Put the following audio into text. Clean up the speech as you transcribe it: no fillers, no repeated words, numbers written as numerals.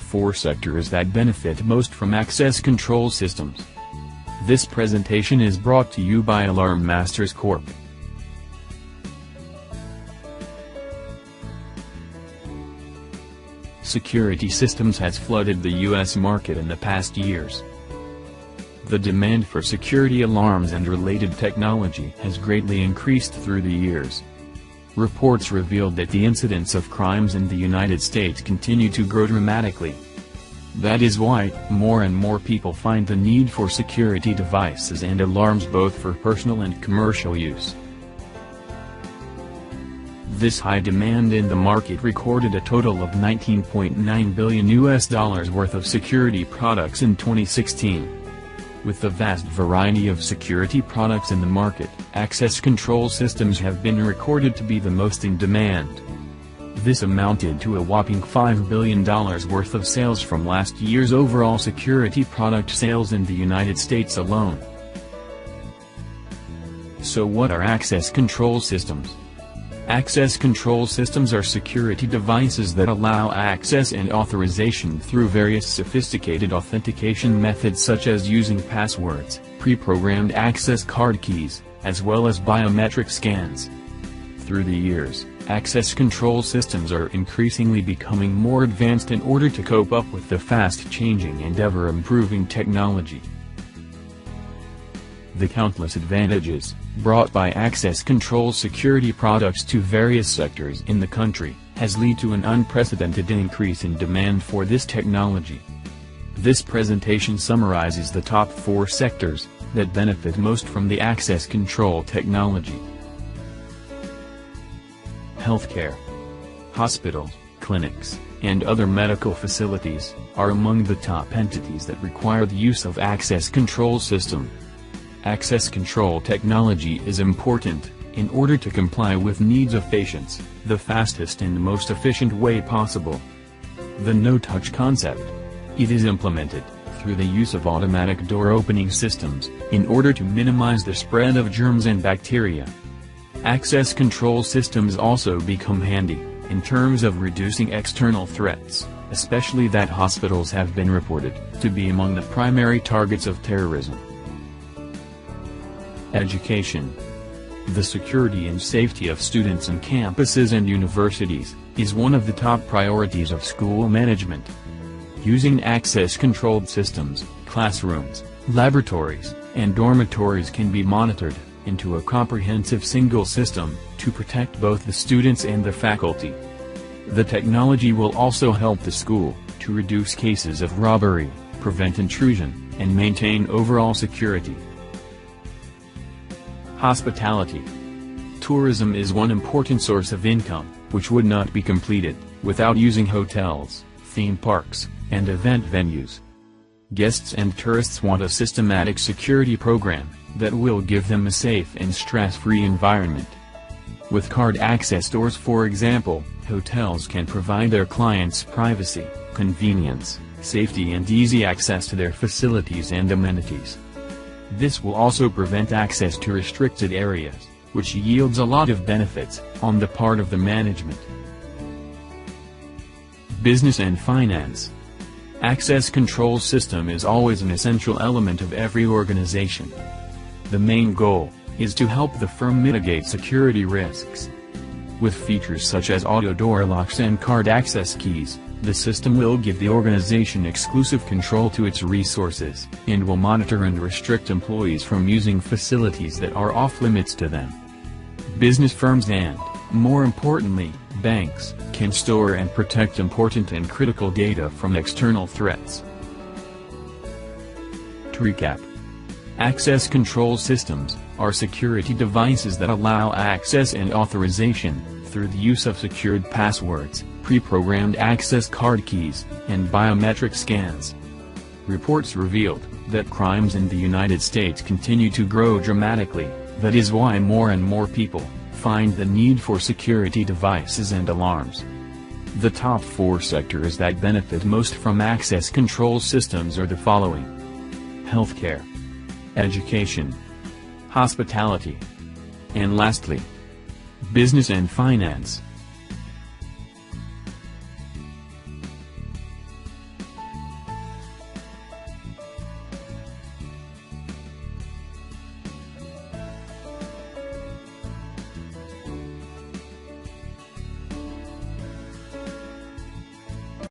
4 sectors that benefit most from access control systems. This presentation is brought to you by Alarm Masters Corp. Security systems has flooded the U.S. market in the past years. The demand for security alarms and related technology has greatly increased through the years. Reports revealed that the incidence of crimes in the United States continue to grow dramatically. That is why more and more people find the need for security devices and alarms both for personal and commercial use. This high demand in the market recorded a total of $19.9 billion worth of security products in 2016. With the vast variety of security products in the market, access control systems have been recorded to be the most in demand. This amounted to a whopping $5 billion worth of sales from last year's overall security product sales in the United States alone. So what are access control systems? Access control systems are security devices that allow access and authorization through various sophisticated authentication methods such as using passwords, pre-programmed access card keys, as well as biometric scans. Through the years, access control systems are increasingly becoming more advanced in order to cope up with the fast-changing and ever-improving technology. The countless advantages brought by access control security products to various sectors in the country has led to an unprecedented increase in demand for this technology. This presentation summarizes the top 4 sectors that benefit most from the access control technology. Healthcare. Hospitals, clinics, and other medical facilities are among the top entities that require the use of access control system. Access control technology is important, in order to comply with needs of patients, the fastest and most efficient way possible. The no-touch concept. It is implemented through the use of automatic door opening systems, in order to minimize the spread of germs and bacteria. Access control systems also become handy, in terms of reducing external threats, especially that hospitals have been reported to be among the primary targets of terrorism. Education. The security and safety of students in campuses and universities is one of the top priorities of school management. Using access-controlled systems, classrooms, laboratories, and dormitories can be monitored into a comprehensive single system to protect both the students and the faculty. The technology will also help the school to reduce cases of robbery, prevent intrusion, and maintain overall security. Hospitality. Tourism is one important source of income, which would not be completed without using hotels, theme parks, and event venues. Guests and tourists want a systematic security program that will give them a safe and stress-free environment. With card access doors, for example, hotels can provide their clients privacy, convenience, safety and easy access to their facilities and amenities. This will also prevent access to restricted areas, which yields a lot of benefits on the part of the management. Business and finance. Access control system is always an essential element of every organization. The main goal is to help the firm mitigate security risks. With features such as auto door locks and card access keys, the system will give the organization exclusive control to its resources, and will monitor and restrict employees from using facilities that are off-limits to them. Business firms and, more importantly, banks, can store and protect important and critical data from external threats. To recap, access control systems are security devices that allow access and authorization through the use of secured passwords, pre-programmed access card keys, and biometric scans. Reports revealed that crimes in the United States continue to grow dramatically. That is why more and more people find the need for security devices and alarms. The top 4 sectors that benefit most from access control systems are the following: healthcare, education, hospitality, and lastly, business and finance.